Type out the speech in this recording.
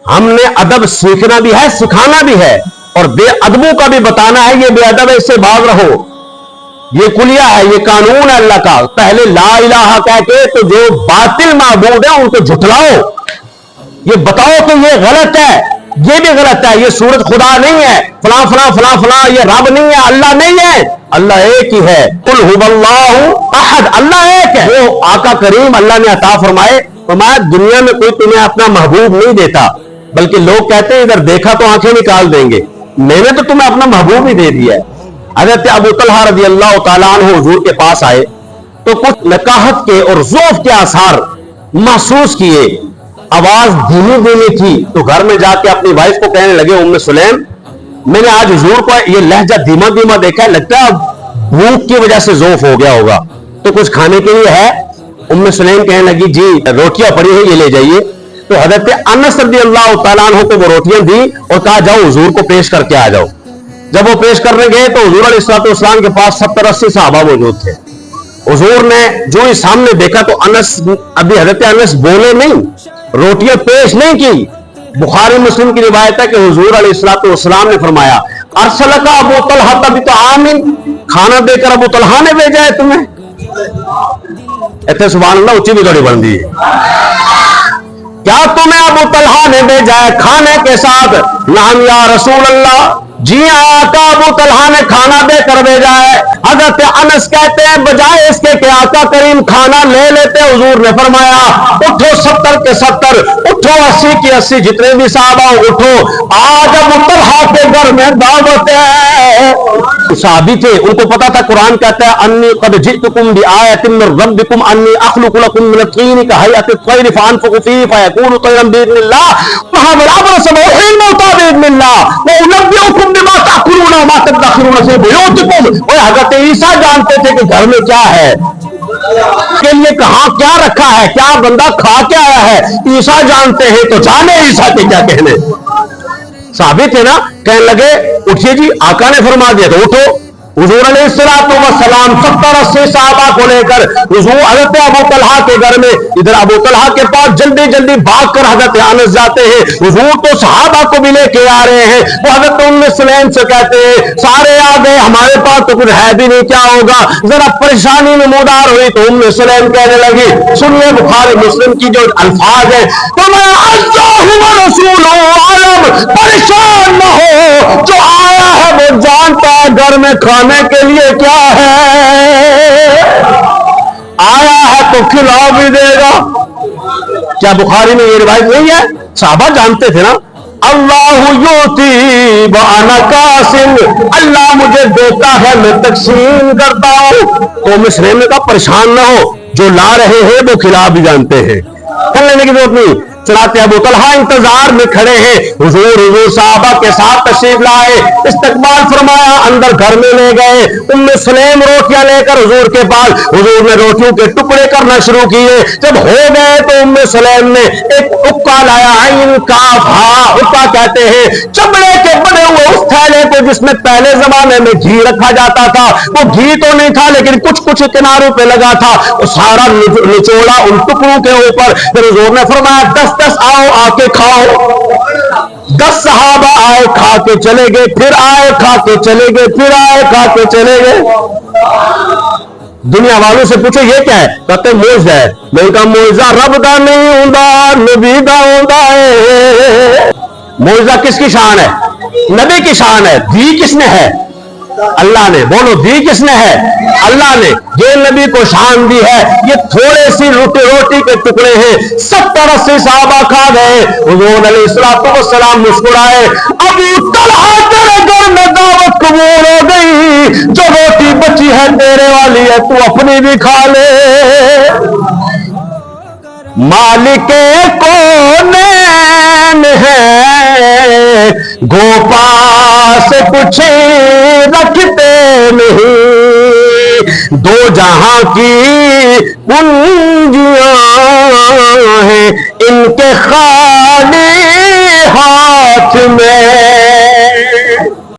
हमने अदब सीखना भी है, सिखाना भी है, और बेअदबों का भी बताना है ये बेअदब है, इससे भाग रहो। ये कुलिया है, ये कानून है अल्लाह का। पहले ला इलाहा कह के तो जो बातिल माबूद है उनको झुठलाओ, ये बताओ कि ये गलत है, ये भी गलत है, ये सूरत खुदा नहीं है, फला फला फला फला, ये रब नहीं है, अल्लाह नहीं है, अल्लाह एक ही है। कुल हुवल्लाहु अहद, अल्लाह एक है। वो आका करीम अल्लाह ने अता फरमाए, दुनिया में कोई तुम्हें अपना महबूब नहीं देता, बल्कि लोग कहते हैं इधर देखा तो आंखें निकाल देंगे, मैंने तो तुम्हें अपना महबूब ही दे दिया है। हज़रत अबू तलहा रज़ी अल्लाह तआला अन्हु हुजूर के पास आए तो कुछ नकाहत के और ज़ौफ़ के आसार महसूस किए, आवाज धीमी धीमी थी, तो घर में जाके अपनी वाइफ को कहने लगे, उम्मे सुलैम मैंने आज हुजूर को ये लहजा धीमा धीमा देखा है, लगता है भूख की वजह से ज़ौफ़ हो गया होगा, तो कुछ खाने के लिए है? उम्मे सुलैम कहने लगी जी रोटियां पड़ी है, ये ले जाइए। तो हज़रत अनस रज़ी अल्लाह तआला अन्हु को वो रोटियां दी और कहा जाओ हुजूर को पेश करके आ जाओ। जब वो पेश करने गए तो हुजूर अलैहिस्सलाम के पास 70-80 सहाबा मौजूद थे। हुजूर ने जो ही सामने देखा तो अनस, अभी हज़रत अनस बोले नहीं, रोटियां पेश नहीं की। बुखारी मुस्लिम की रिवायत है कि हुजूर अलैहिस्सलाम ने फरमाया, अरसलका अबू तलहा तभी तो आमीन, खाना देकर अबू तलहा ने भेजा है तुम्हें। इतने सुभान अल्लाह उच्ची भी थोड़ी बनती है, क्या तुम्हें अबू तलहा ने भेजा है खाने के साथ? नाम या रसूल अल्लाह, जी आका अबू तलहा ने खाना देकर भेजा है। हज़रत अनस कहते हैं बजाय इसके कि आका करीम खाना ले लेते, हुजूर ने फरमाया उठो 70 के 70, उठो 80 के 80, जितने भी साहबा उठो, आज अबू तलहा के घर में दावत है। साहबी थे, उनको पता था कुरान कहता है अन्नी क़द जिअतुकुम बिआयतिन मिन रब्बिकुम अन्नी अख़लुक़ु लकुम मिन अत-तीन कहयति अत-तैर फअनफुख़ु फ़ीहि फ़यकूनु तैरन बिइज़्निल्लाह व हज़ल अब्रस व उहील मौता बिइज़्निल्लाह व उनब्बिउकुम बिमा ताकुलून व मा तदख़िरून फ़ी बुयूतिकुम। और हज़रत ईसा जानते थे कि घर में क्या है, के लिए कहां क्या रखा है, क्या बंदा खा के आया है, ईसा जानते हैं, तो जाने ईसा के क्या कहने। साबित है ना, कहने लगे उठिए जी, आका ने फरमा दिया तो उठो। हुजूर अलैहिस्सलाम 70-80 सहाबा को लेकर हुजूर हज़रत अबू तलहा के घर में, इधर अबू तलहा के पास जल्दी जल्दी भागकर हज़रत अनस जाते हैं। हुजूर तो सहाबा को भी लेके आ रहे हैं, वो हज़रत उम्मे सुलैम से कहते हैं सारे आ गए, हमारे पास तो कुछ है भी नहीं, क्या होगा? जरा परेशानी में मुदार हुई तो उम्मे सुलैम कहने लगी, सुनिए बुखारी मुस्लिम की जो अल्फाज है, परेशान न हो, जो आया है वो जानता है घर में खाने के लिए क्या है, आया है तो खिला भी देगा। क्या बुखारी में ये रिवायत नहीं है? साहबा जानते थे ना, अल्लाहु युती व अना कासिम, अल्लाह मुझे देता है मैं तकसीम करता हूं। तो मुस्लिम ने कहा परेशान ना हो, जो ला रहे हैं वो खिला भी जानते हैं, कर लेने की जरूरत नहीं। चलाते अबू तलहा इंतजार में खड़े हैं, हुजूर साहबा के साथ तशरीफ लाए, इस्तकबाल फरमाया, अंदर घर में ले गए। उम्मे सुलैम रोटियां लेकर हुजूर के पास, हुजूर ने रोटियों के टुकड़े करना शुरू किए। जब हो गए तो उम्मे सुलैम ने एक उक्का लाया, आइन काफ हा, उक्का कहते हैं चमड़े के बने हुए उस थैले को जिसमें पहले जमाने में घी रखा जाता था। वो घी तो नहीं था लेकिन कुछ कुछ किनारों पे लगा था, वो सारा निचोड़ा उन टुकड़ों के ऊपर। फिर हुजूर ने फरमाया 10-10 आओ आके खाओ। 10 सहाबा आए, खा के चले गए, फिर आए खा के चले गए, फिर आए खा के चले गए। दुनिया वालों से पूछो ये क्या है, कहते मौजज़ा है। मैं कहा मौजज़ा रब दा नहीं होंदा, नबी दा होंदा है। मौजज़ा किसकी शान है? नबी की शान है। दी किसने है? अल्लाह ने। बोलो दी किसने है? अल्लाह ने। ये नबी को शान दी है। ये थोड़े सी रोटी के टुकड़े हैं, 70-80 सहाबा खा गए। हुजूर अलैहिस्सलाम मुस्कुराए, अबू तलहा तेरे घर में दावत कबूल हो गई, जो रोटी बची है तेरे वाली है, तू अपनी भी खा ले। मालिके कौनैन है, गोपास कुछ रखते नहीं, दो जहां की पूंजियां हैं, इनके खाली हाथ में